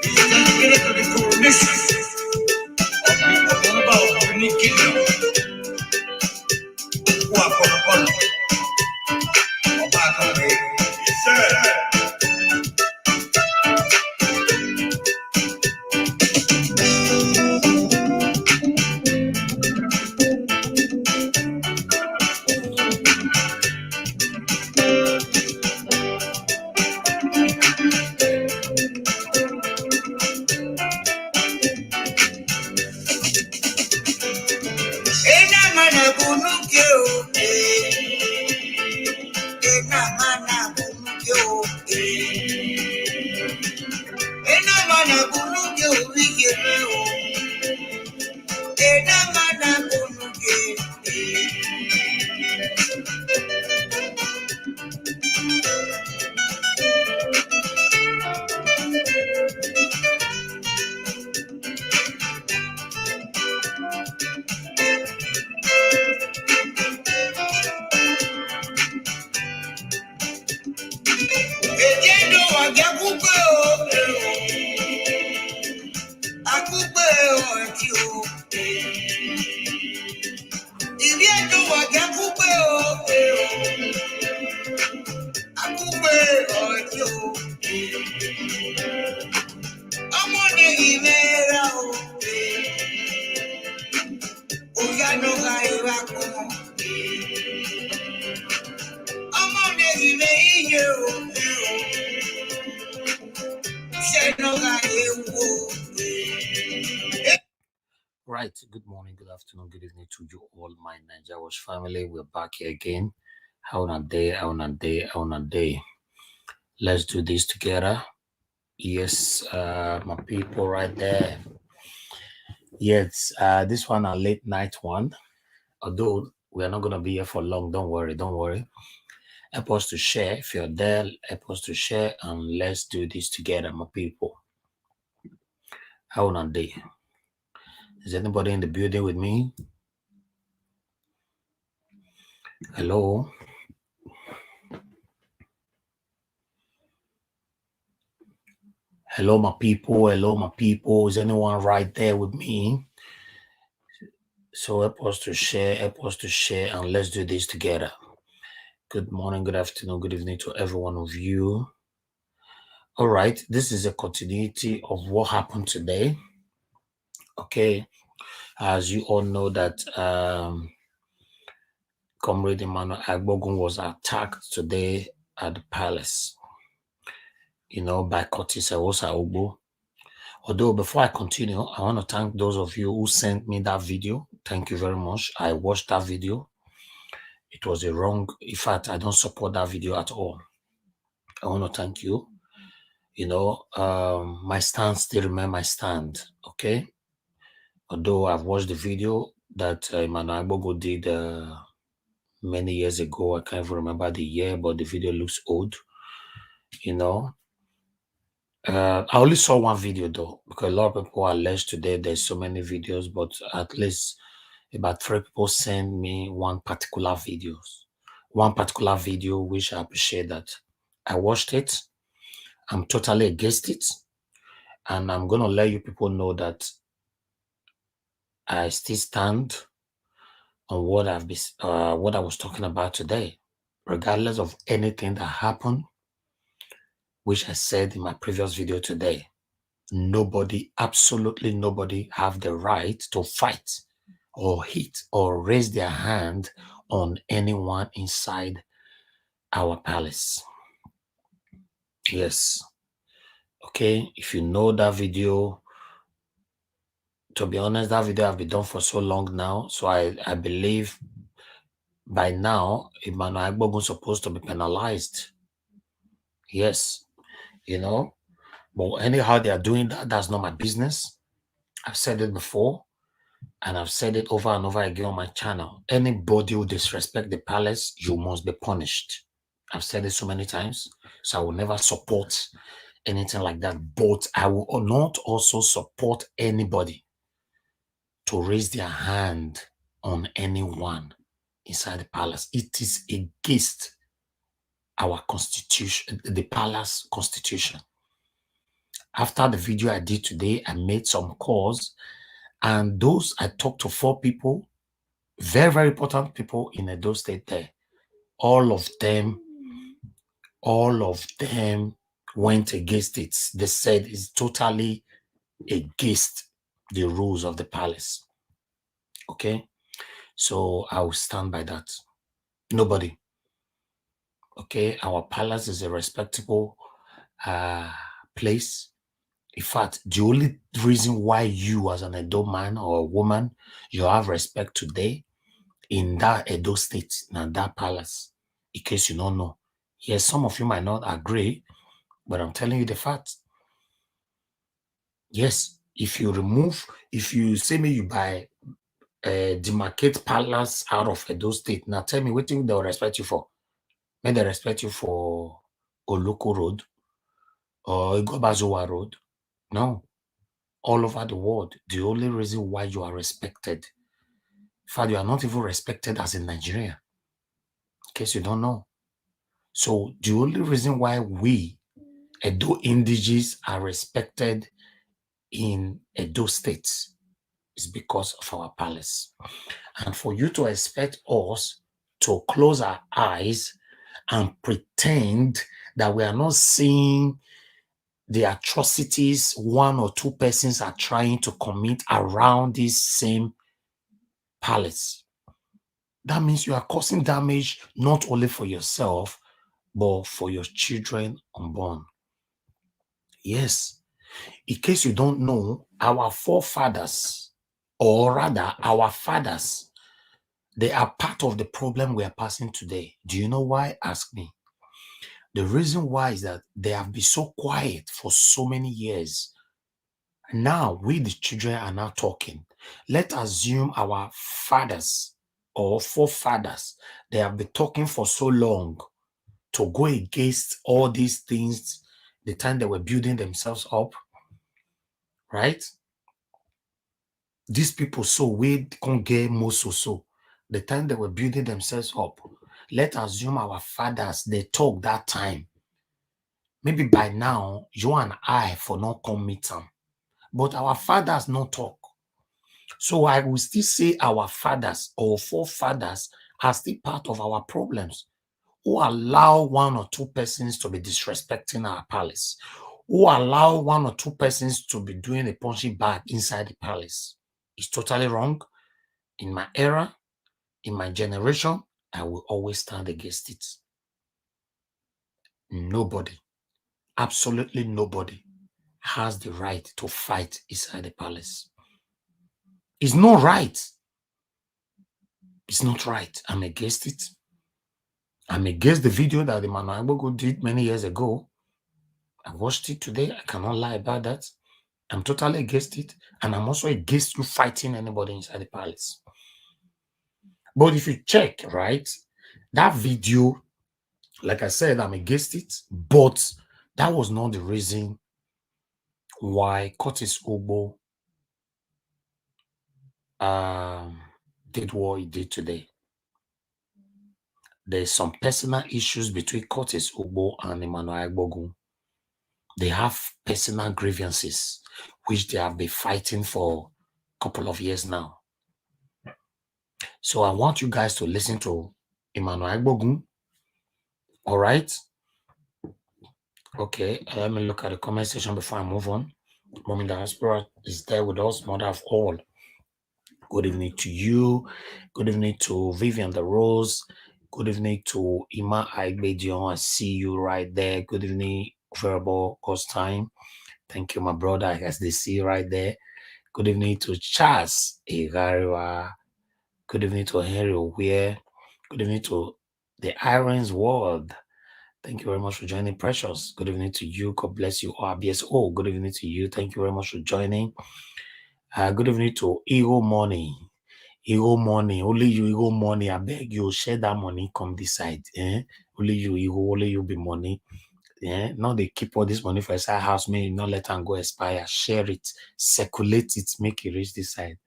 is dedicated to the coronation of the Oba of Benin Kingdom, who are from OBAH. Yes, sir. Right. Good morning, good afternoon, good evening to you all, my Niger Watch family. We're back here again. How on a day. Let's do this together. Yes, my people right there. Yes, this one a late night one. Although we are not gonna be here for long. Don't worry. Help us to share. If you're there, help us to share and let's do this together, my people. How on a day? Is anybody in the building with me? Hello? Hello, my people. Is anyone right there with me? So help us to share, and let's do this together. Good morning, good afternoon, good evening to every one of you. All right, this is a continuity of what happened today. Okay, as you all know that Comrade Emmanuel Agbogun was attacked today at the palace, by Cortisone Ugbo. Although before I continue, I want to thank those of you who sent me that video. Thank you very much. I watched that video. It was a wrong. In fact, I don't support that video at all. I want to thank you. My stand still remains my stand. Okay. Although I've watched the video that Emmanuel Agbogun did many years ago. I can't even remember the year, but the video looks old. I only saw one video though, because a lot of people alleged today there's so many videos, but at least about 3 people send me one particular video, which I appreciate that. I watched it. I'm totally against it. And I'm going to let you people know that I still stand on what I was talking about today, regardless of anything that happened, which I said in my previous video today. Absolutely nobody have the right to fight or hit or raise their hand on anyone inside our palace. Yes. Okay, if you know that video, to be honest, that video have been done for so long now. So I believe by now, Emmanuel Agbogun is supposed to be penalized. Yes, but anyhow they are doing that, that's not my business. I've said it before, and I've said it over and over again on my channel. Anybody who disrespect the palace, you must be punished. I've said it so many times, so I will never support anything like that. But I will not also support anybody to raise their hand on anyone inside the palace. It is against our constitution, the palace constitution. After the video I did today, I made some calls, and those I talked to 4 people, very, very important people in Edo State there. All of them went against it. They said it's totally against the rules of the palace. Okay? So I will stand by that. Nobody. Okay? Our palace is a respectable place. In fact, the only reason why you as an Edo man or a woman, you have respect today in that Edo State and that palace, in case you don't know. Yes, some of you might not agree, but I'm telling you the fact. Yes, if you say me you buy demarcate palace out of Edo State, now tell me what thing they'll respect you for. May they respect you for Oloko Road or Igobazowa Road? No. All over the world, the only reason why you are respected, in fact, you are not even respected as in Nigeria, in case you don't know. So the only reason why we, Edo indigenes, are respected in Edo State is because of our palace. And for you to expect us to close our eyes and pretend that we are not seeing the atrocities 1 or 2 persons are trying to commit around this same palace, that means you are causing damage not only for yourself, but for your children unborn. Yes, in case you don't know, our forefathers, or rather our fathers, they are part of the problem we are passing today. Do you know why? Ask me. The reason why is that they have been so quiet for so many years. Now, we the children are now talking. Let's assume our fathers or forefathers, they have been talking for so long to go against all these things the time they were building themselves up, right? These people so we can't get most so the time they were building themselves up. Let's assume our fathers, they talk that time. Maybe by now, you and I for not come meet them. But our fathers not talk. So I will still say our fathers or forefathers are still part of our problems, who allow 1 or 2 persons to be disrespecting our palace, who allow 1 or 2 persons to be doing a punching bag inside the palace. It's totally wrong. In my era, in my generation, I will always stand against it. Nobody, absolutely nobody, has the right to fight inside the palace. It's not right. It's not right. I'm against it. I'm against the video that the Emmanuel did many years ago. I watched it today. I cannot lie about that. I'm totally against it. And I'm also against you fighting anybody inside the palace. But if you check, right, that video, like I said, I'm against it. But that was not the reason why Curtis Ugbo did what he did today. There's some personal issues between Curtis Ugbo and Emmanuel Egbogun. They have personal grievances, which they have been fighting for a couple of years now. So I want you guys to listen to Emmanuel Egbogun. All right? Okay, let me look at the comment section before I move on. Mommy Diaspora is there with us, mother of all. Good evening to you. Good evening to Vivian the Rose. Good evening to Ima Aigbedion. I see you right there. Good evening, Verbal Ghost Time. Thank you, my brother, as they see right there. Good evening to Charles Igariwa. Good evening to Henry Oweir. Good evening to the Irons World. Thank you very much for joining, Precious. Good evening to you. God bless you, RBSO. Good evening to you. Thank you very much for joining. Good evening to Eagle Money. Eagle Money. Only you, Eagle Money. I beg you, share that money. Come this side. Only you, Eagle. Only you be money. Now they keep all this money for a side house. May not let them go expire. Share it, circulate it, make it reach this side.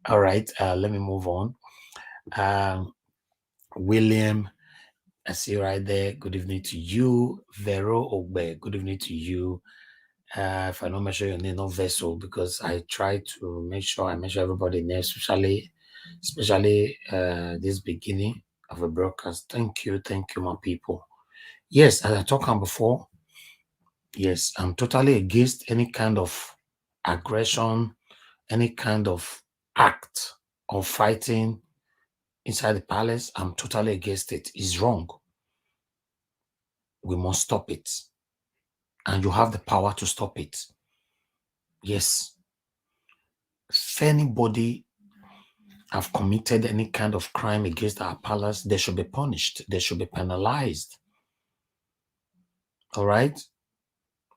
All right, let me move on. William I see you right there. Good evening to you. Vero Ogbe, good evening to you. If I don't mention your name, not Vessel, because I try to make sure I mention everybody name, especially this beginning of a broadcast. Thank you, my people. Yes, as I talked on before, yes, I'm totally against any kind of aggression, any kind of act of fighting inside the palace. I'm totally against it. It's wrong. We must stop it. And you have the power to stop it. Yes. If anybody have committed any kind of crime against our palace, they should be punished. They should be penalized. All right?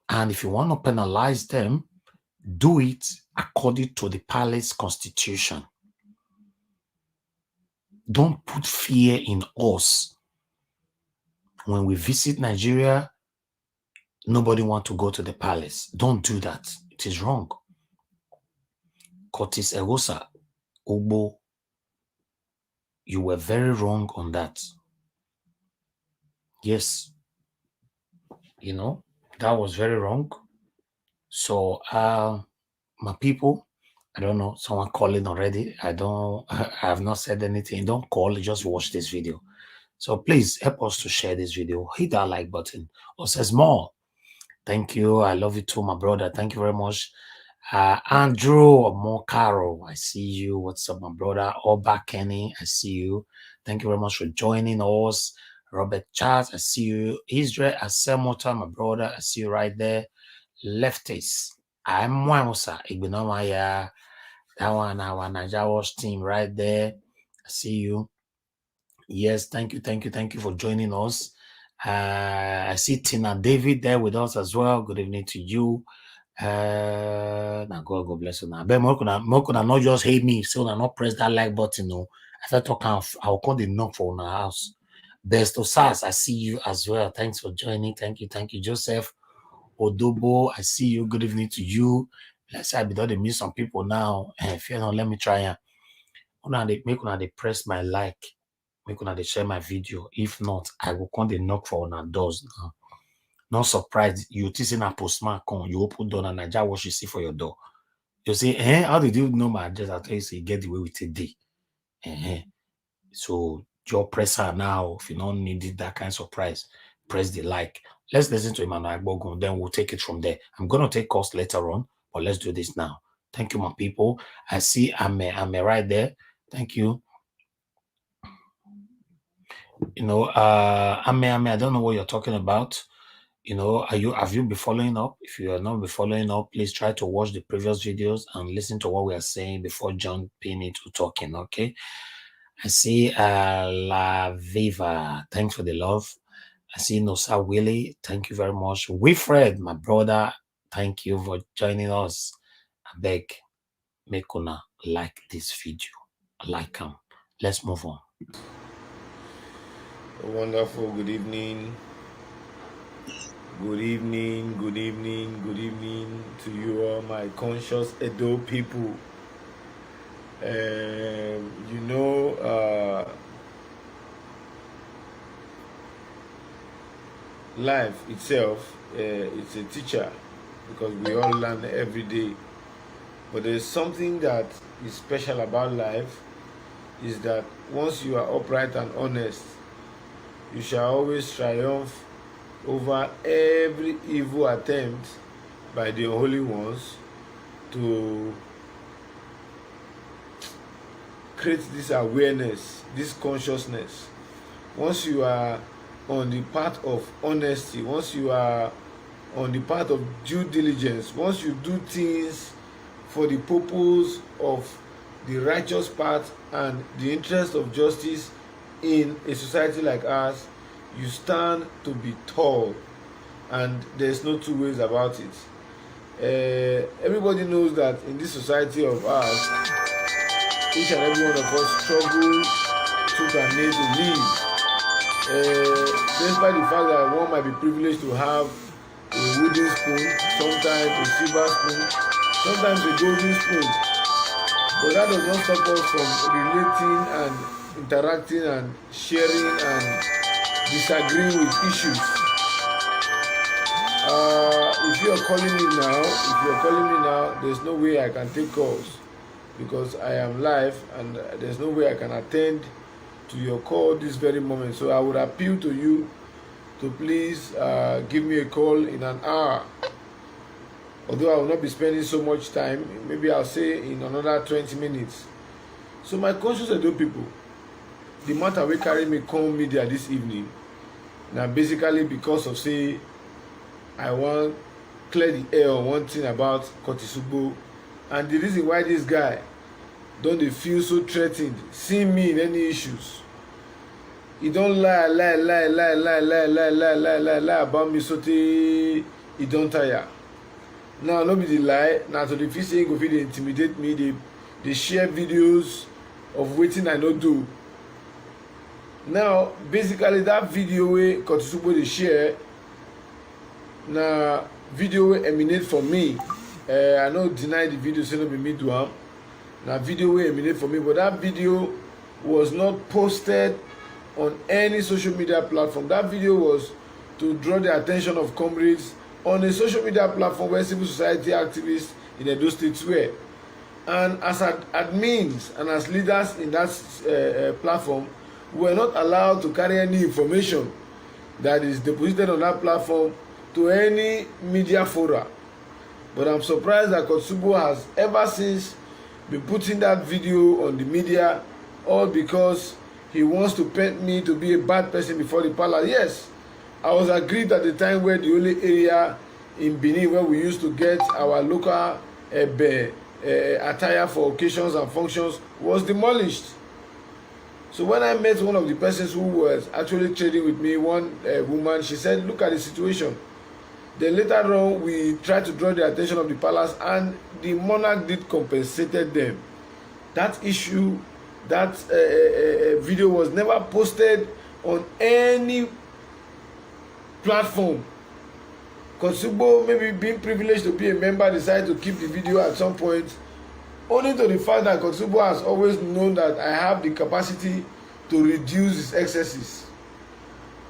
And if you want to penalize them, do it according to the palace constitution. Don't put fear in us. When we visit Nigeria, nobody wants to go to the palace. Don't do that. It is wrong. Eghosa, Ugbo, you were very wrong on that. Yes. You know, that was very wrong. So, my people, I don't know, someone calling already. I have not said anything. Don't call, just watch this video. So please help us to share this video. Hit that like button. Or says more. Thank you. I love you too, my brother. Thank you very much. Andrew Mokaro, I see you. What's up, my brother? Oba Kenny, I see you. Thank you very much for joining us. Robert Charles, I see you. Israel Asemota, my brother, I see you right there. Leftists, I'm Mwamusa, Igbinomaya. That one, our Nigeria team right there. I see you. Yes, thank you for joining us. I see Tina David there with us as well. Good evening to you. Now God bless you now. But more could not just hate me, so I not press that like button. No, I start talking. I'll call the knock for our house. Best of SARS, I see you as well. Thanks for joining. Thank you, Joseph Odobo. I see you. Good evening to you. Let's say I be done to meet some people now. If you know, let me try. Make una they press my like. Make una they share my video. If not, I will come the knock for our doors now. Not surprised. You see a postman come, you open door and Naija what you see for your door. You say, how did you know my address? I tell you, say, get the way with it day. So your press her now. If you don't need that kind of surprise, press the like. Let's listen to Emmanuel Agbogun, then we'll take it from there. I'm gonna take calls later on, but let's do this now. Thank you, my people. I see Ame right there. Thank you. You know, Ame, I don't know what you're talking about. You know, have you been following up? If you are not been following up, please try to watch the previous videos and listen to what we are saying before jumping into talking. Okay. I see La Viva. Thanks for the love. I see Nosa Willie. Thank you very much. Wilfred, my brother. Thank you for joining us. I beg, make una like this video. Like them. Let's move on. A wonderful good evening. Good evening to you all, my conscious Edo people. You know, life itself, it's a teacher because we all learn every day. But there's something that is special about life is that once you are upright and honest, you shall always triumph over every evil attempt by the holy ones to create this awareness, this consciousness. Once you are on the path of honesty, once you are on the path of due diligence, once you do things for the purpose of the righteous path and the interest of justice in a society like ours, you stand to be tall, and there's no two ways about it. Everybody knows that in this society of ours, each and every one of us struggle to and need to live. Despite the fact that one might be privileged to have a wooden spoon, sometimes a silver spoon, sometimes a golden spoon, but that does not stop us from relating and interacting and sharing and disagreeing with issues. If you are calling me now, there's no way I can take calls because I am live and there's no way I can attend to your call this very moment. So I would appeal to you to please give me a call in an hour. Although I will not be spending so much time, maybe I'll say in another 20 minutes. So my conscious Edo people, the matter we carry me come media this evening. Now basically because of say I want clear the air on one thing about Cortisone, and the reason why this guy don't they feel so threatened seeing me in any issues. He don't lie about me so he don't tire. Now no be the lie. Now to the feel say go fit intimidate me. They share videos of waiting I no do. Now basically that video wey Cortisone they share. Na video wey emanate from me. I no deny the video say no be me do am. Na video wey emanate from me, but that video was not posted on any social media platform. That video was to draw the attention of comrades on a social media platform where civil society activists in Edo State were. And as admins and as leaders in that platform, we were not allowed to carry any information that is deposited on that platform to any media fora. But I'm surprised that Cortisone has ever since been putting that video on the media, all because he wants to paint me to be a bad person before the palace. Yes, I was aggrieved at the time where the only area in Benin where we used to get our local attire for occasions and functions was demolished. So when I met one of the persons who was actually trading with me, one woman, she said, look at the situation. Then later on, we tried to draw the attention of the palace and the monarch did compensated them. That issue, that video was never posted on any platform. Cortisone, maybe being privileged to be a member, decided to keep the video at some point, only to the fact that Cortisone has always known that I have the capacity to reduce its excesses.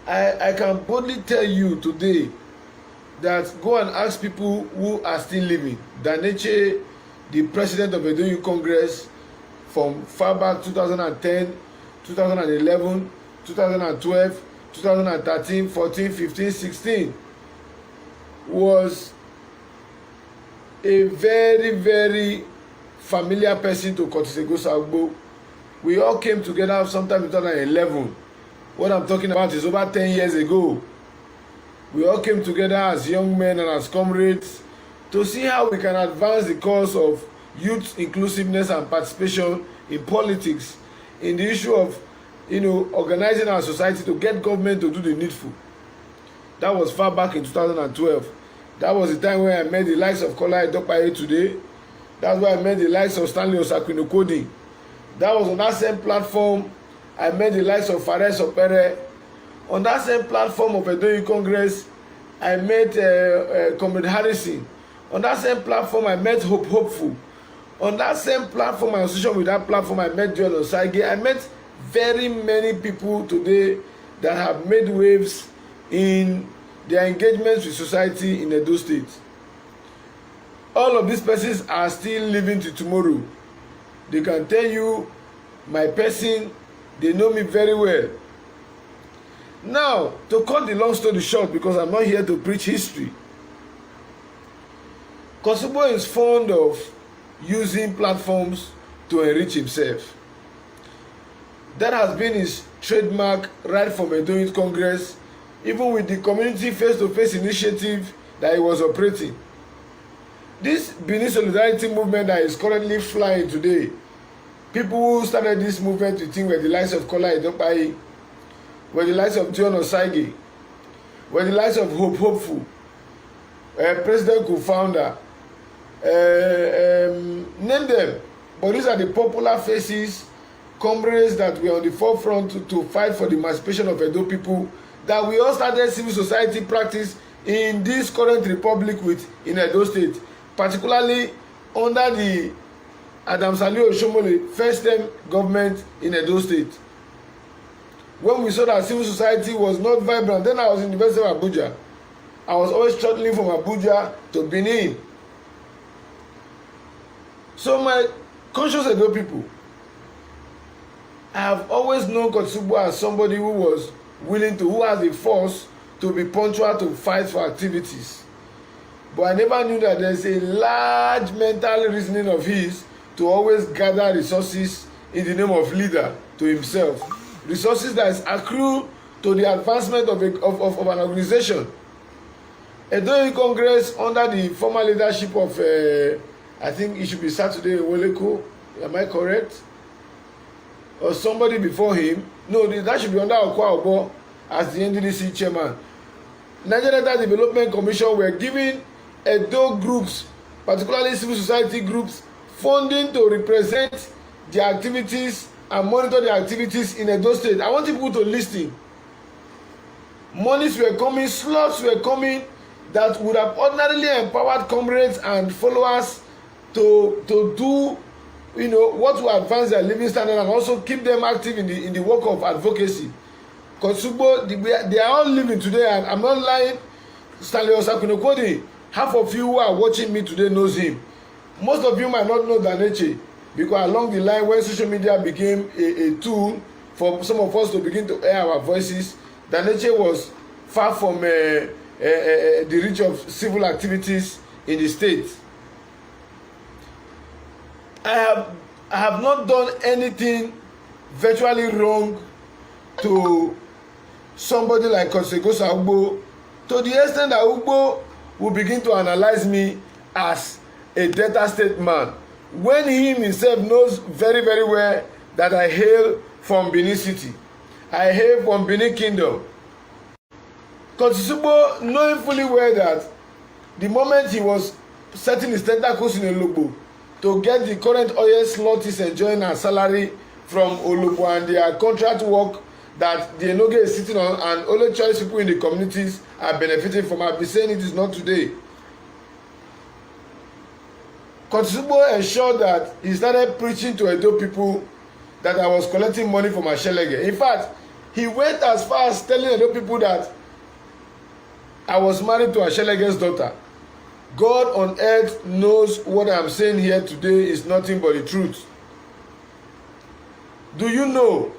I can boldly tell you today that go and ask people who are still living. Daneche, the president of Edo Youth Congress from far back 2010, 2011, 2012, 2013, 14, 15, 16 was a very, very familiar person to Eghosa Ugbo. We all came together sometime in 2011. What I'm talking about is over 10 years ago. We all came together as young men and as comrades to see how we can advance the cause of youth inclusiveness and participation in politics, in the issue of, organizing our society to get government to do the needful. That was far back in 2012. That was the time when I met the likes of Kola Edopaye today. That's why I met the likes of Stanley Osakwinokodi. That was on that same platform I met the likes of Fares Opere. On that same platform of Edo Youth Congress, I met Comrade Harrison. On that same platform, I met Hopeful. On that same platform, my association with that platform, I met John Osage. I met very many people today that have made waves in their engagements with society in Edo State. All of these persons are still living to tomorrow. They can tell you my person, they know me very well. Now, to cut the long story short, because I'm not here to preach history, Cortisone is fond of using platforms to enrich himself. That has been his trademark right from Edo Youth Congress, even with the community face-to-face initiative that he was operating. This Benin Solidarity movement that is currently flying today, people who started this movement with him were the likes of Kola Edopaye, were the likes of John Osage, were the likes of Hopeful, President co-founder, name them. But these are the popular faces, comrades that were on the forefront to fight for the emancipation of Edo people, that we all started civil society practice in this current republic with in Edo State, particularly under the Adam Saliu Oshomole first term government in Edo State. when we saw that civil society was not vibrant. Then I was in the University of Abuja. I was always traveling from Abuja to Benin. So my conscious Edo people, I have always known Ugbo as somebody who was willing to, who has the force to be punctual to fight for activities. But I never knew that there's a large mental reasoning of his to always gather resources in the name of leader to himself. Resources that is accrue to the advancement of an organization. Edo Congress under the former leadership of, I think it should be Saturday Woleko, am I correct? Or somebody before him. No, that should be under OKAO as the NDDC chairman. Nigeria Delta Development Commission were giving Edo groups, particularly civil society groups, funding to represent their activities and monitor their activities in Edo State. I want people to listen. Monies were coming, slots were coming that would have ordinarily empowered comrades and followers to do, you know, what will advance their living standard and also keep them active in the work of advocacy. Because they are all living today, and I'm not lying. Stanley Osakunokodi, half of you who are watching me today knows him. Most of you might not know Daneche, because along the line when social media became a tool for some of us to begin to air our voices, Daneche was far from the reach of civil activities in the state. I have not done anything virtually wrong to somebody like Eghosa Ugbo, to the extent that Ugbo will begin to analyze me as a Delta State man, when he himself knows very, very well that I hail from Benin City. I hail from Benin Kingdom. Ugbo, knowing fully well that the moment he was setting his tentacles in Ugbo to get the current oil slot he's enjoying a salary from Ugbo and their contract work that the Enoge is sitting on, and only choice people in the communities are benefiting from. I've been saying it is not today. Ugbo ensured that he started preaching to Edo people that I was collecting money from Ashelege. In fact, he went as far as telling Edo people that I was married to Ashelege's daughter. God on earth knows what I'm saying here today is nothing but the truth. Do you know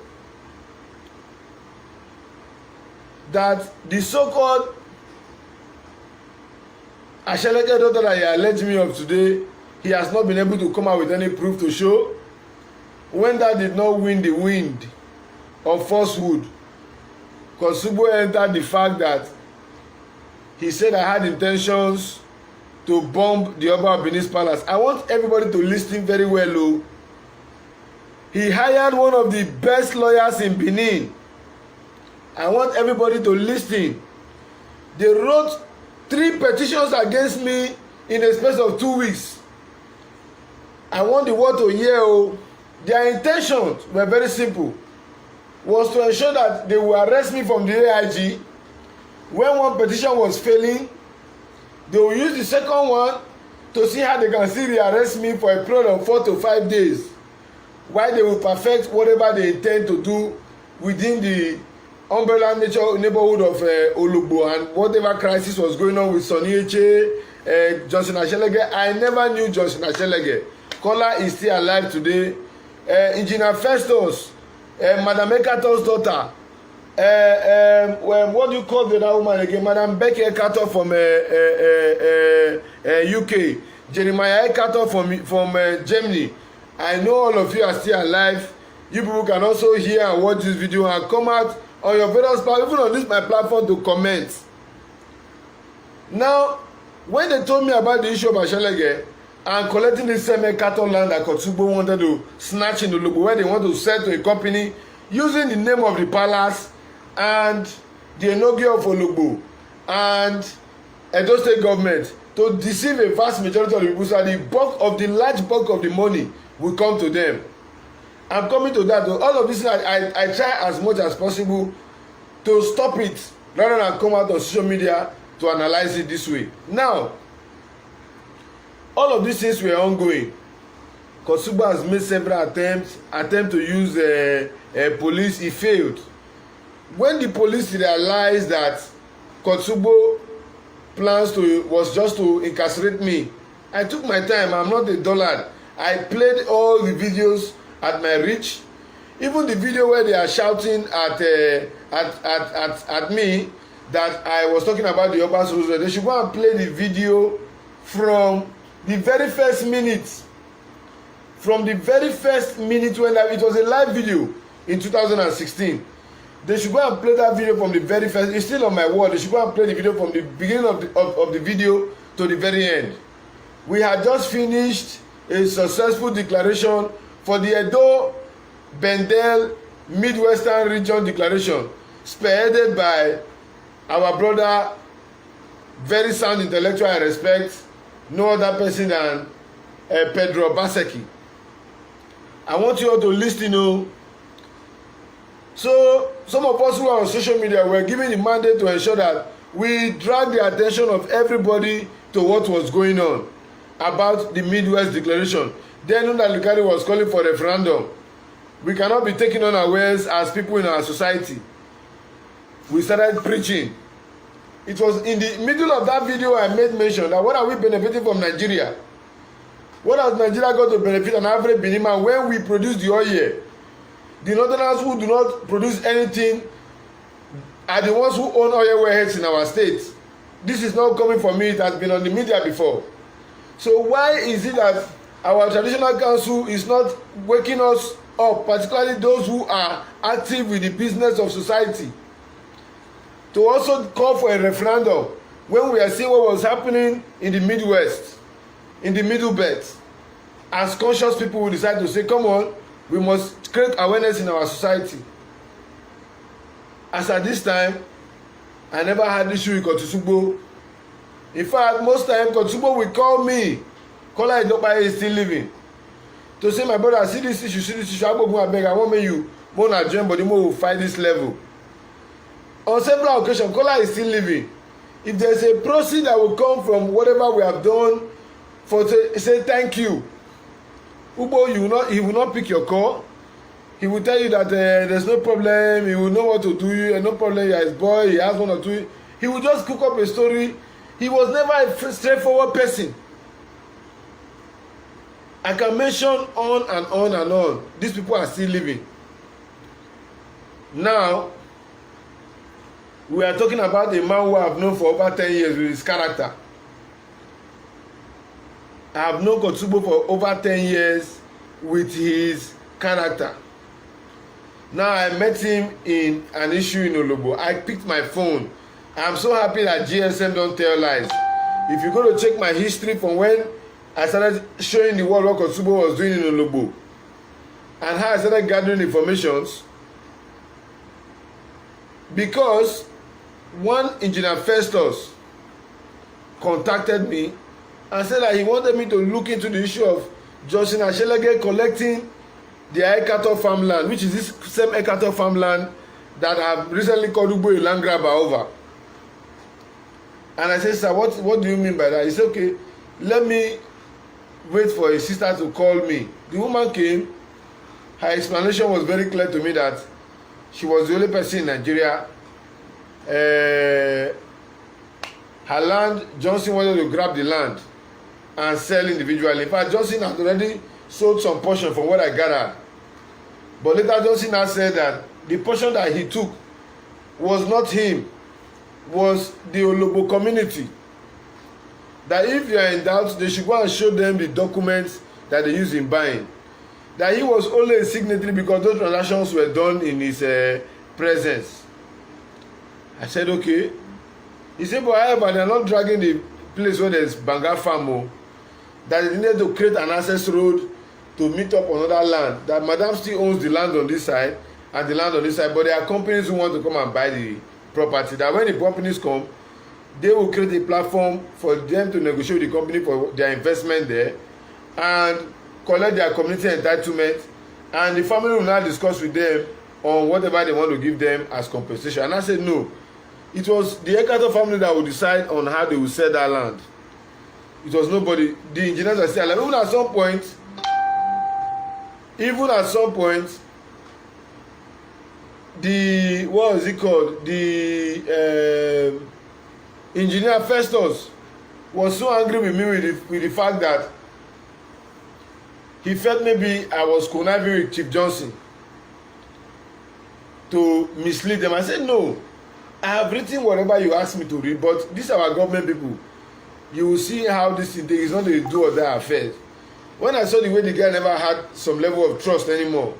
that the so-called Ashelege daughter that he alleged me of today, he has not been able to come out with any proof to show? When that did not win the wind of falsehood, Ugbo entered the fact that he said I had intentions to bomb the OBAH of Benin's palace. I want everybody to listen very well. Oh. He hired one of the best lawyers in Benin. I want everybody to listen. They wrote 3 petitions against me in a space of 2 weeks. I want the world to hear. Oh. Their intentions were very simple. Was to ensure that they will arrest me from the AIG. When one petition was failing, they will use the second one to see how they can still rearrest me for a period of 4 to 5 days, while they will perfect whatever they intend to do within the umbrella neighborhood of Ugbo and whatever crisis was going on with Sonny Eche, Johnson Ashelege. I never knew Johnson Ashelege. Kola is still alive today. Engineer Festus, Madam Ekator's daughter, what do you call the other woman again? Madam Becky Ekator from UK, Jeremiah Ekator from Germany. I know all of you are still alive. You people can also hear and watch this video and come out on your various platforms, even on this my platform, to comment. Now, when they told me about the issue of Ashelege and collecting this same Ekator land that Ugbo wanted to snatch in the Ugbo, where they want to sell to a company using the name of the palace and the Enoge of Ugbo and Edo State government to deceive a vast majority of the people, so the large bulk of the money will come to them. I'm coming to that. All of this, I try as much as possible to stop it rather than come out on social media to analyze it this way. Now, all of these things were ongoing. Ugbo has made several attempts to use police. He failed. when the police realized that Ugbo was just to incarcerate me, I took my time. I'm not a dullard. I played all the videos at my reach, even the video where they are shouting at me that I was talking about the OBAH rules. They should go and play the video from the very first minute. From the very first minute when it was a live video in 2016. They should go and play that video from the very first. It's still on my wall. They should go and play the video from the beginning of the video to the very end. We had just finished a successful declaration for the Edo Bendel Midwestern Region Declaration, spearheaded by our brother, very sound intellectual I respect, no other person than Pedro Baseki. I want you all to listen. So some of us who are on social media were given the mandate to ensure that we drag the attention of everybody to what was going on about the Midwest Declaration. Then Nnamdi was calling for referendum. We cannot be taken unawares as people in our society. We started preaching. It was in the middle of that video I made mention that what are we benefiting from Nigeria? What has Nigeria got to benefit an average Benin when we produce the oil? The northerners who do not produce anything are the ones who own oil wellheads in our state. This is not coming from me. It has been on the media before. So why is it that our traditional council is not waking us up, particularly those who are active with the business of society, to also call for a referendum when we are seeing what was happening in the Midwest, in the Middle Belt? As conscious people, we decide to say, come on, we must create awareness in our society. As at this time, I never had issue with Ugbo. In fact, most times Ugbo will call me, Kola Idopaye is still living, to say, my brother, see this issue, I want me you, more than join, but the more will fight this level. On several occasions, Kola is still living. If there's a proceed that will come from whatever we have done, for say thank you, Ugbo, he will not pick your call. He will tell you that there's no problem. He will know what to do. No problem. He has boy. He has one or two. He will just cook up a story. He was never a straightforward person. I can mention on and on and on. These people are still living. Now, we are talking about a man who I have known for over 10 years with his character. I have known Ugbo for over 10 years with his character. Now I met him in an issue in Ugbo. I picked my phone. I'm so happy that GSM don't tell lies. If you go to check my history from when I started showing the world what Ugbo was doing in Ugbo and how I started gathering informations, because one engineer Festus contacted me and said that he wanted me to look into the issue of Johnson Ashelege collecting the Ekato farmland, which is this same Ekato farmland that I have recently called Ugbo a land grabber over. And I said, sir, what do you mean by that? He said, okay, let me wait for his sister to call me. The woman came. Her explanation was very clear to me that she was the only person in Nigeria. Her land, Johnson wanted to grab the land and sell individually. In fact, Johnson had already sold some portion from what I gathered. But later Johnson has said that the portion that he took was not him, was the Olobo community. That if you are in doubt, they should go and show them the documents that they use in buying. That he was only a signatory because those transactions were done in his presence. I said, okay. He said, but however, they are not dragging the place where there is Banga Farm. That they needed to create an access road to meet up on other land. That Madam still owns the land on this side and the land on this side, but there are companies who want to come and buy the property. That when the companies come, they will create a platform for them to negotiate with the company for their investment there and collect their community entitlement, and the family will now discuss with them on whatever they want to give them as compensation. And I said no. It was the Ekato family that would decide on how they will sell that land. It was nobody. The engineers are still alive. Even at some point, the what is it called? The engineer Festus was so angry with me with the fact that he felt maybe I was conniving with Chief Johnson to mislead them. I said, no, I have written whatever you asked me to read, but these are our government people. You will see how this thing is not a do or die affair. When I saw the way the guy never had some level of trust anymore,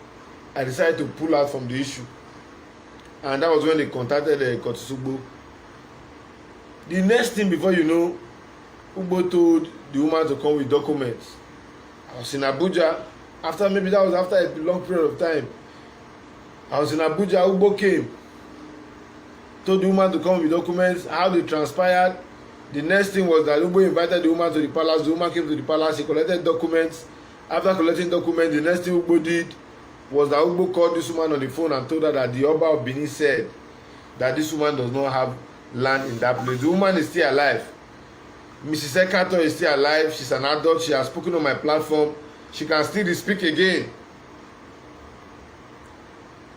I decided to pull out from the issue. And that was when they contacted Cortisone. The next thing, before you know, Ugbo told the woman to come with documents. I was in Abuja. After a long period of time. I was in Abuja. Ugbo came. Told the woman to come with documents. How they transpired. The next thing was that Ugbo invited the woman to the palace. The woman came to the palace. She collected documents. After collecting documents, the next thing Ugbo did was that Ugbo called this woman on the phone and told her that the OBAH of Benin said that this woman does not have land in that place. The woman is still alive. Mrs. Ekato is still alive. She's an adult. She has spoken on my platform. She can still speak again.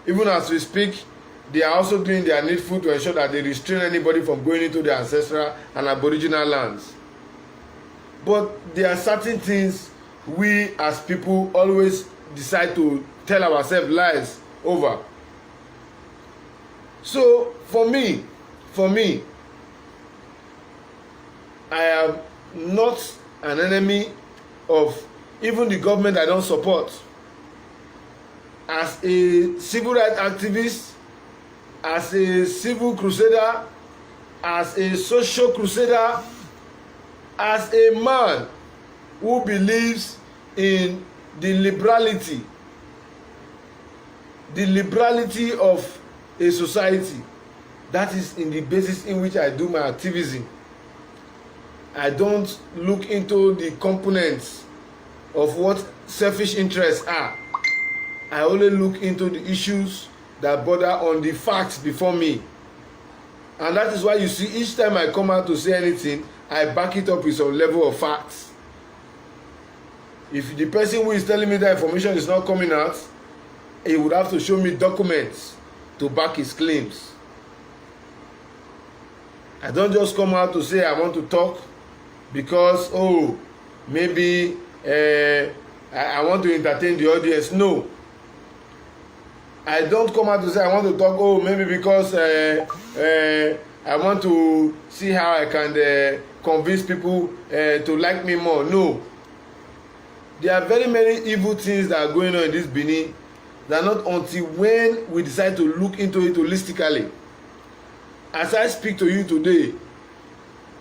Even as we speak, they are also doing their needful to ensure that they restrain anybody from going into their ancestral and aboriginal lands. But there are certain things we as people always decide to tell ourselves lies over. So for me, I am not an enemy of even the government I don't support. As a civil rights activist, as a civil crusader, as a social crusader, as a man who believes in the liberality of a society. That is in the basis in which I do my activism. I don't look into the components of what selfish interests are. I only look into the issues that border on the facts before me. And that is why you see each time I come out to say anything, I back it up with some level of facts. If the person who is telling me that information is not coming out, he would have to show me documents to back his claims. I don't just come out to say I want to talk because, oh, maybe I want to entertain the audience. No. I don't come out to say I want to talk, oh, maybe because I want to see how I can convince people to like me more. No. There are very many evil things that are going on in this Benin that not until when we decide to look into it holistically. As I speak to you today,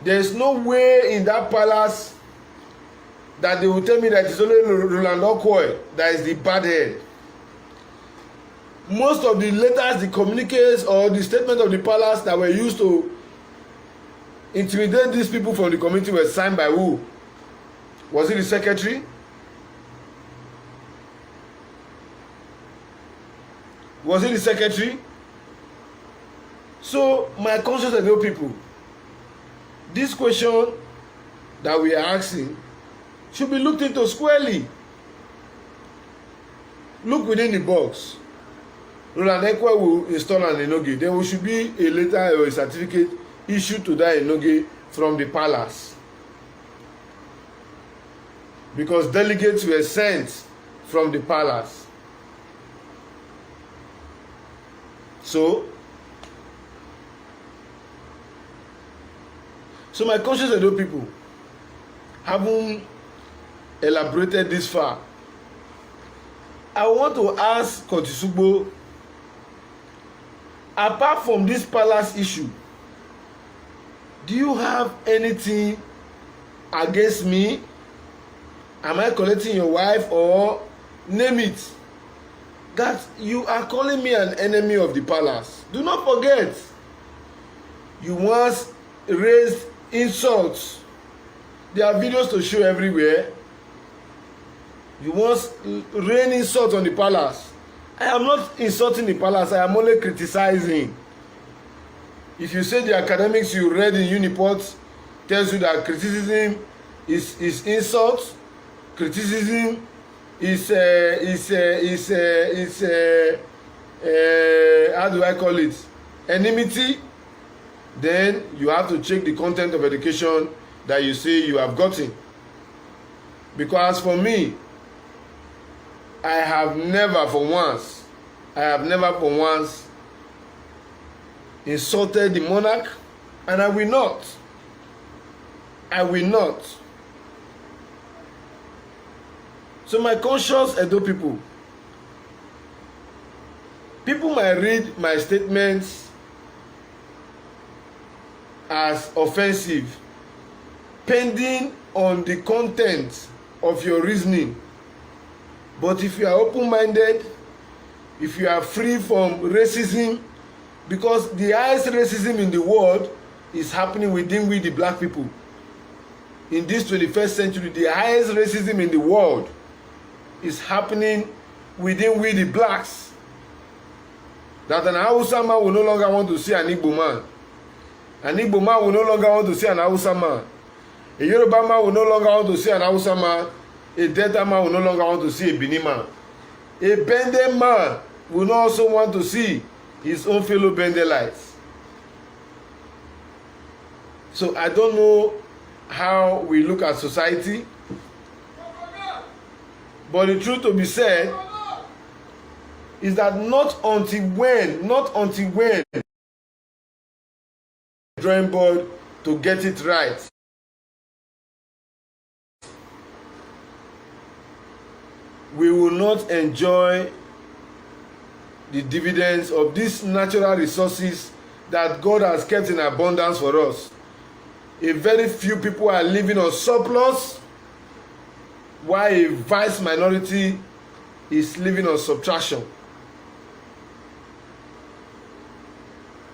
there is no way in that palace that they will tell me that it's only Roland Okoye that is the bad head. Most of the letters, the communiques, or the statement of the palace that were used to intimidate these people from the community were signed by who? Was it the secretary? Was it the secretary? So, my conscious Edo people, this question that we are asking should be looked into squarely. Look within the box. Roland Ekwe will install an enoge. There should be a letter or a certificate issued to that enoge from the palace. Because delegates were sent from the palace. So my conscious Edo people, having elaborated this far, I want to ask Cortisone, apart from this palace issue, do you have anything against me? Am I collecting your wife, or name it? That you are calling me an enemy of the palace. Do not forget, you once raised insults. There are videos to show everywhere. You once rain insult on the palace. I am not insulting the palace. I am only criticizing. If you say the academics you read in Uniport tells you that criticism is insult, criticism is how do I call it, enmity, then you have to check the content of education that you say you have gotten. Because for me, I have never for once insulted the monarch, and I will not. So my conscious Edo people might read my statements as offensive, pending on the content of your reasoning. But if you are open-minded, if you are free from racism, because the highest racism in the world is happening within we the black people. In this 21st century, the highest racism in the world is happening within we the blacks. That an Hausa man will no longer want to see an Igbo man. An Igbo man will no longer want to see an Hausa man. A Yoruba man will no longer want to see an Hausa man. A Delta man will no longer want to see a Bini man. A Bende man will not also want to see his own fellow Bendelites. So I don't know how we look at society, but the truth to be said is that not until when drawing board to get it right. We will not enjoy the dividends of these natural resources that God has kept in abundance for us. A very few people are living on surplus, while a vast minority is living on subtraction.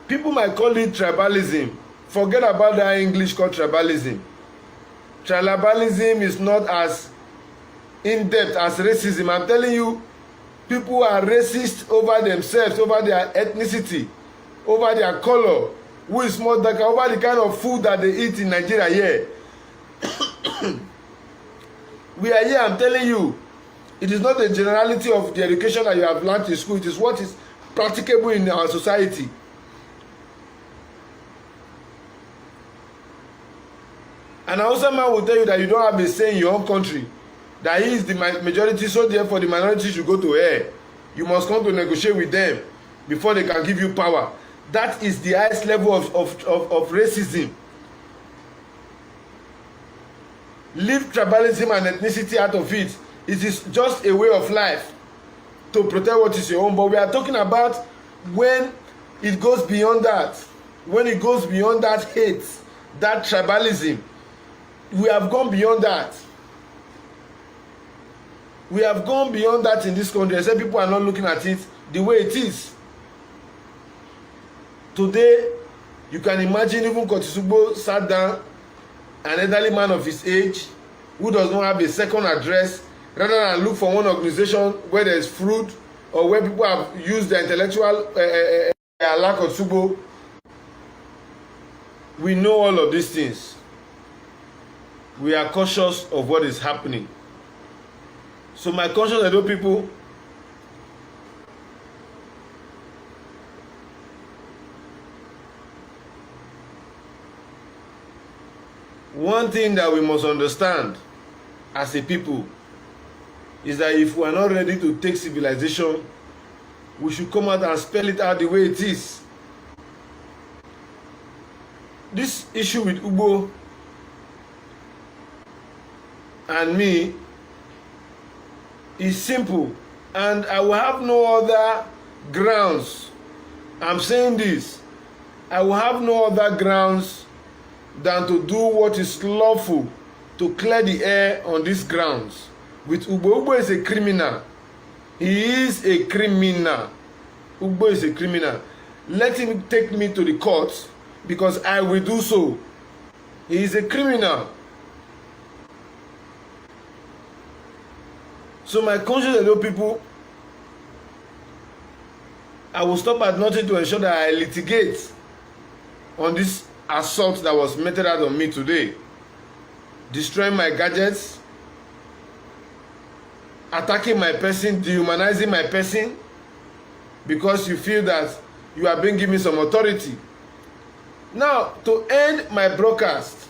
People might call it tribalism. Forget about that English called tribalism. Tribalism is not as in-depth as racism. I'm telling you, people are racist over themselves, over their ethnicity, over their color, who is more darker, over the kind of food that they eat in Nigeria here. We are here, I'm telling you, it is not the generality of the education that you have learned in school, it is what is practicable in our society. And Hausa man will tell you that you don't have a say in your own country, that he is the majority, so therefore the minority should go to air. You must come to negotiate with them before they can give you power. That is the highest level of racism. Leave tribalism and ethnicity out of it. It is just a way of life to protect what is your own. But we are talking about when it goes beyond that. When it goes beyond that hate, that tribalism. We have gone beyond that. We have gone beyond that in this country. I said people are not looking at it the way it is. Today, you can imagine even Ugbo sat down, an elderly man of his age, who does not have a second address, rather than look for one organization where there is fruit or where people have used their intellectual lack of Ugbo. We know all of these things. We are cautious of what is happening. So my conscious Edo people, one thing that we must understand as a people is that if we are not ready to take civilization, we should come out and spell it out the way it is. This issue with Ugbo and me is simple, and I will have no other grounds. I'm saying this. I will have no other grounds than to do what is lawful to clear the air on these grounds. With Ugbo, Ugbo is a criminal. He is a criminal. Ugbo is a criminal. Let him take me to the court, because I will do so. He is a criminal. So my conscious Edo people, I will stop at nothing to ensure that I litigate on this assault that was meted out on me today. Destroying my gadgets, attacking my person, dehumanizing my person, because you feel that you are being given some authority. Now, to end my broadcast,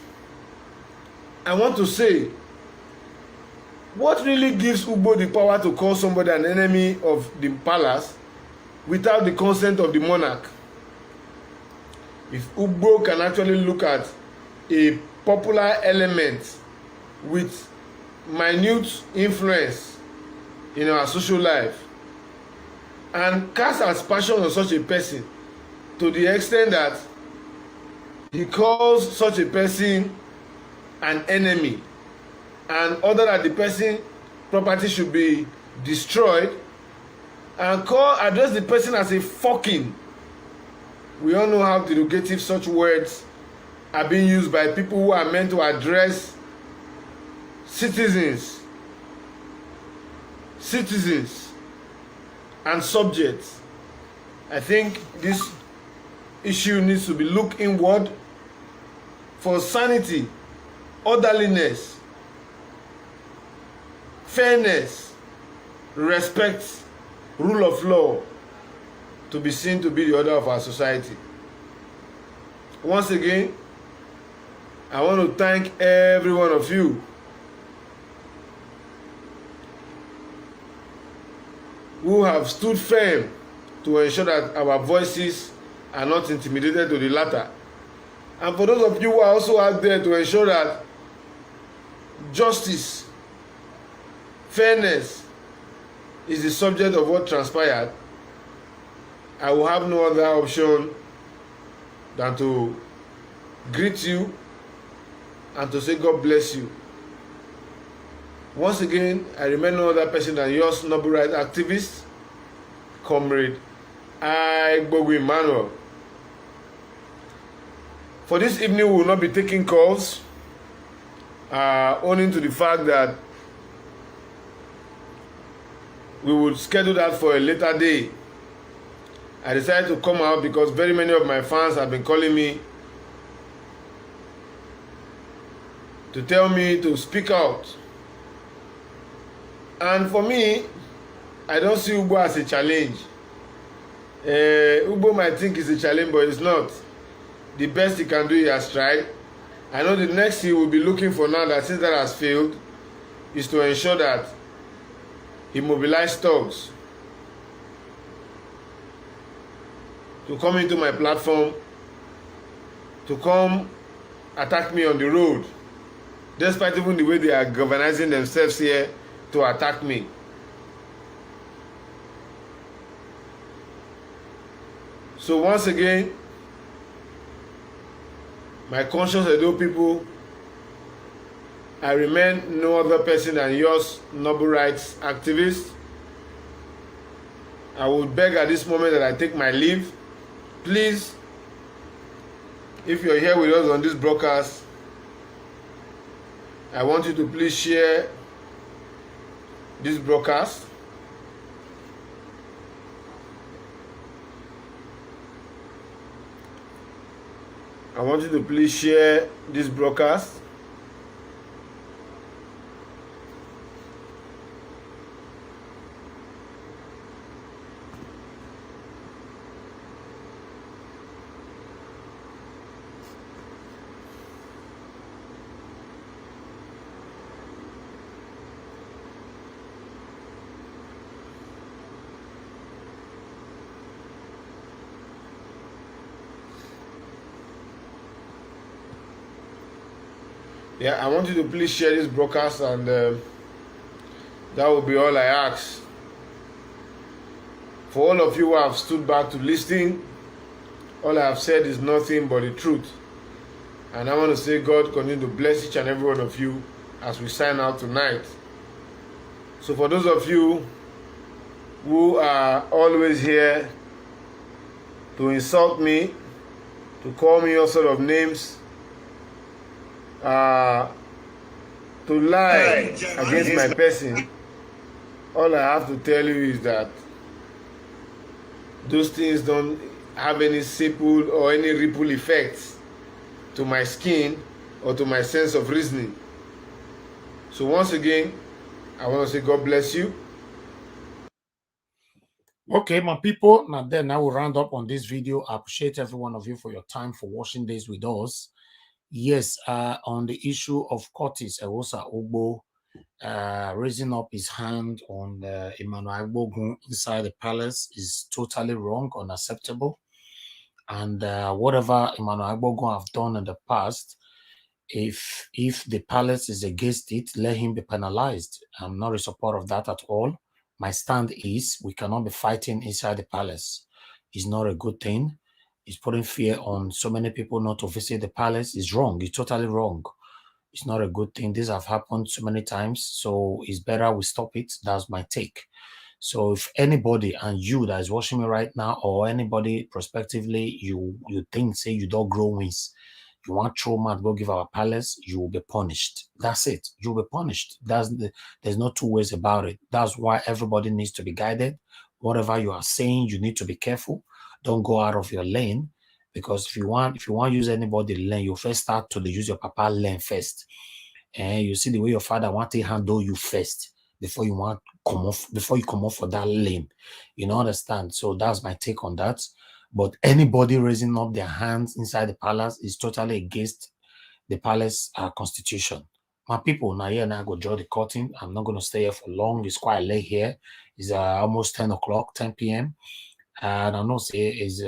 I want to say, what really gives Ugbo the power to call somebody an enemy of the palace without the consent of the monarch? If Ugbo can actually look at a popular element with minute influence in our social life and cast aspersion on such a person to the extent that he calls such a person an enemy and order that the person property should be destroyed and address the person as a fucking. We all know how derogative such words are being used by people who are meant to address citizens and subjects. I think this issue needs to be looked inward for sanity, orderliness, fairness, respect, rule of law to be seen to be the order of our society. Once again, I want to thank every one of you who have stood firm to ensure that our voices are not intimidated to the latter. And for those of you who are also out there to ensure that justice, fairness is the subject of what transpired, I will have no other option than to greet you and to say God bless you. Once again, I remain no other person than yours, noble right activist, comrade Egbo Emmanuel. For this evening, we will not be taking calls, owing to the fact that we would schedule that for a later day. I decided to come out because very many of my fans have been calling me to tell me to speak out. And for me, I don't see Ugbo as a challenge. Ugbo might think it's a challenge, but it's not. The best he can do, he has tried. I know the next he will be looking for now, that since that has failed, is to ensure that he mobilized thugs to come into my platform, to come attack me on the road, despite even the way they are galvanizing themselves here to attack me. So once again, my conscious Edo people, I remain no other person than yours, noble rights activist. I would beg at this moment that I take my leave. Please, if you're here with us on this broadcast, I want you to please share this broadcast. I want you to please share this broadcast. Yeah, I want you to please share this broadcast, and that will be all I ask. For all of you who have stood back to listen, all I have said is nothing but the truth. And I want to say God continue to bless each and every one of you as we sign out tonight. So for those of you who are always here to insult me, to call me all sort of names, to lie against my person, all I have to tell you is that those things don't have any simple or any ripple effects to my skin or to my sense of reasoning. So once again, I want to say God bless you. Okay, my people. Now then, I will round up on this video. I appreciate every one of you for your time for watching this with us. Yes, on the issue of Curtis Eghosa Ugbo raising up his hand on Emmanuel Agbogun inside the palace is totally wrong, unacceptable. And whatever Emmanuel Agbogun have done in the past, if the palace is against it, let him be penalized. I'm not a supporter of that at all. My stand is we cannot be fighting inside the palace. It's not a good thing. It's putting fear on so many people not to visit the palace. It's wrong. It's totally wrong. It's not a good thing. These have happened so many times. So it's better we stop it. That's my take. So if anybody, and you that is watching me right now, or anybody prospectively, you think, say you don't grow wings, you want trauma to go give our palace, you will be punished. That's it. You'll be punished. There's no two ways about it. That's why everybody needs to be guided. Whatever you are saying, you need to be careful. Don't go out of your lane. Because if you want to use anybody lane, you first start to use your papa lane first. And you see the way your father want to handle you first before you come off for that lane. You know, understand? So that's my take on that. But anybody raising up their hands inside the palace is totally against the palace constitution. My people, now here now go draw the curtain. I'm not going to stay here for long. It's quite late here. It's almost 10 o'clock, 10 p.m. And I know say is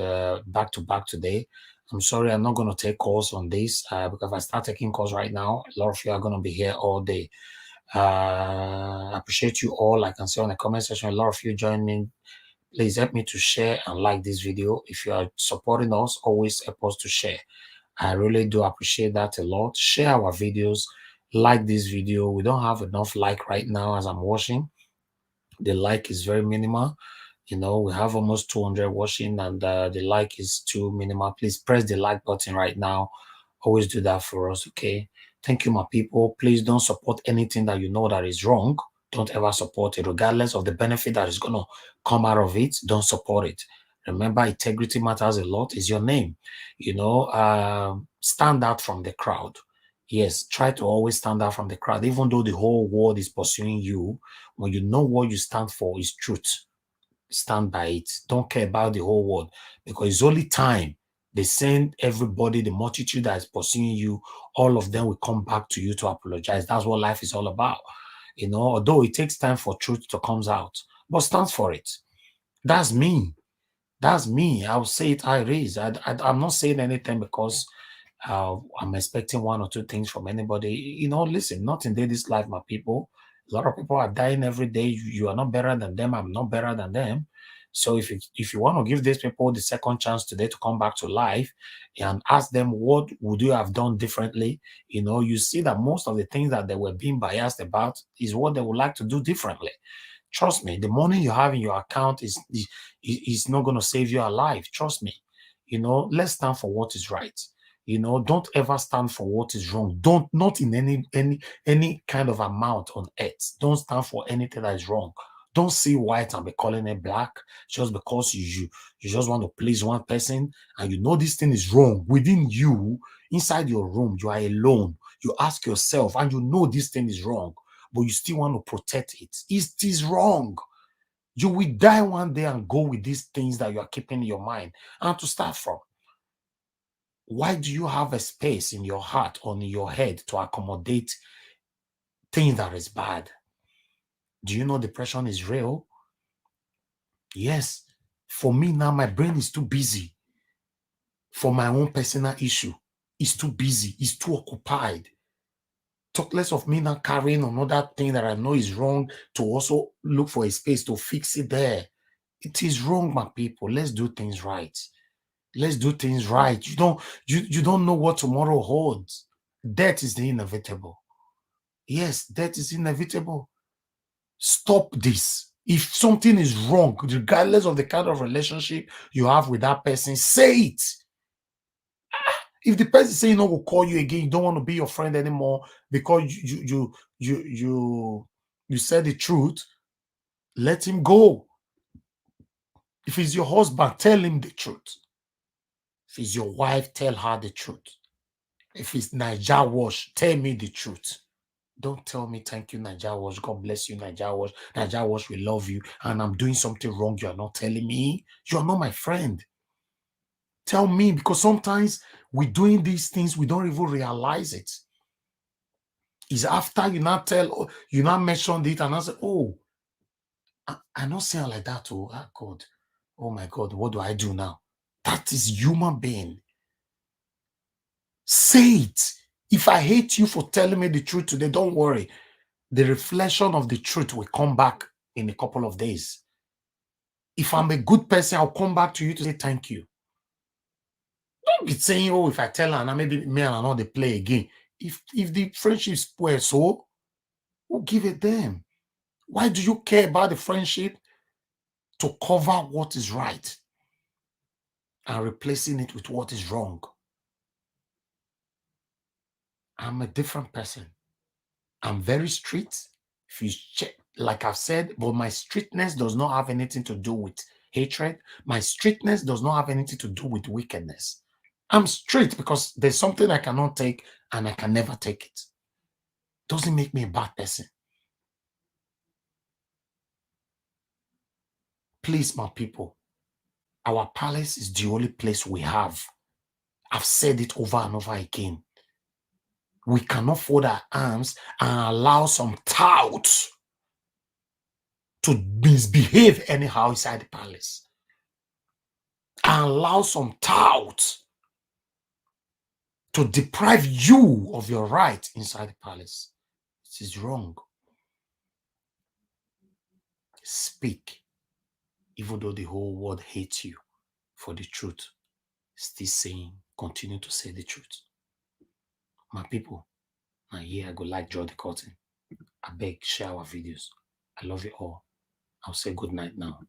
back to back today. I'm sorry, I'm not going to take calls on this because if I start taking calls right now, a lot of you are going to be here all day. I appreciate you all. I can see on the comment section, a lot of you join me. Please help me to share and like this video. If you are supporting us, always help us to share. I really do appreciate that a lot. Share our videos, like this video. We don't have enough like right now as I'm watching. The like is very minimal. You know, we have almost 200 watching and the like is too minimal. Please press the like button right now. Always do that for us, okay? Thank you, my people. Please don't support anything that you know that is wrong. Don't ever support it, regardless of the benefit that is going to come out of it. Don't support it. Remember, integrity matters a lot. Is your name. You know, stand out from the crowd. Yes, try to always stand out from the crowd, even though the whole world is pursuing you. When you know what you stand for is truth, stand by it. Don't care about the whole world, because it's only time. They send everybody, the multitude that is pursuing you, all of them will come back to you to apologize. That's what life is all about. You know, although it takes time for truth to come out, but stand for it. That's me. That's me. I'll say it how it is. I'm not saying anything because I'm expecting one or two things from anybody. You know, listen, nothing in this life, my people. A lot of people are dying every day. You are not better than them. I'm not better than them. So if you want to give these people the second chance today to come back to life and ask them what would you have done differently, you know, you see that most of the things that they were being biased about is what they would like to do differently. Trust me, the money you have in your account is not going to save you alive. Trust me. You know, let's stand for what is right. You know, don't ever stand for what is wrong. Don't, not in any kind of amount on earth. Don't stand for anything that is wrong. Don't see white and be calling it black just because you just want to please one person and you know this thing is wrong. Within you, inside your room, you are alone. You ask yourself and you know this thing is wrong, but you still want to protect it. It is wrong. You will die one day and go with these things that you are keeping in your mind. And to start from, why do you have a space in your heart or in your head to accommodate things that is bad? Do you know depression is real? Yes. For me now, my brain is too busy for my own personal issue. It's too busy. It's too occupied. Talk less of me now carrying another thing that I know is wrong to also look for a space to fix it there. It is wrong, my people. Let's do things right. Let's do things right. You don't know what tomorrow holds. Death is the inevitable. Yes, death is inevitable. Stop this. If something is wrong, regardless of the kind of relationship you have with that person, say it. If the person saying no will call you again, you don't want to be your friend anymore because you said the truth, let him go. If it's your husband, tell him the truth. If it's your wife, tell her the truth. If it's Naija Wash, tell me the truth. Don't tell me thank you, Naija Wash. God bless you, Naija Wash. Naija Wash, we love you. And I'm doing something wrong. You're not telling me. You're not my friend. Tell me, because sometimes we're doing these things, we don't even realize it. It's after you now you now mentioned it, and I say, oh, I'm not saying like that. Oh, God. Oh my God, what do I do now? That is human being. Say it. If I hate you for telling me the truth today, don't worry. The reflection of the truth will come back in a couple of days. If I'm a good person, I'll come back to you to say thank you. Don't be saying, oh, if I tell her, now maybe me and her they play again. If the friendship spoils, so who give it them? Why do you care about the friendship? To cover what is right and replacing it with what is wrong. I'm a different person. I'm very strict. If you check, like I've said, but my strictness does not have anything to do with hatred. My strictness does not have anything to do with wickedness. I'm strict because there's something I cannot take and I can never take it. Doesn't make me a bad person. Please, my people, our palace is the only place we have. I've said it over and over again. We cannot fold our arms and allow some touts to misbehave anyhow inside the palace. And allow some touts to deprive you of your right inside the palace. It is wrong. Speak, even though the whole world hates you for the truth. Still saying, continue to say the truth. My people, now here I go like draw the curtain. I beg, share our videos. I love you all. I'll say good night now.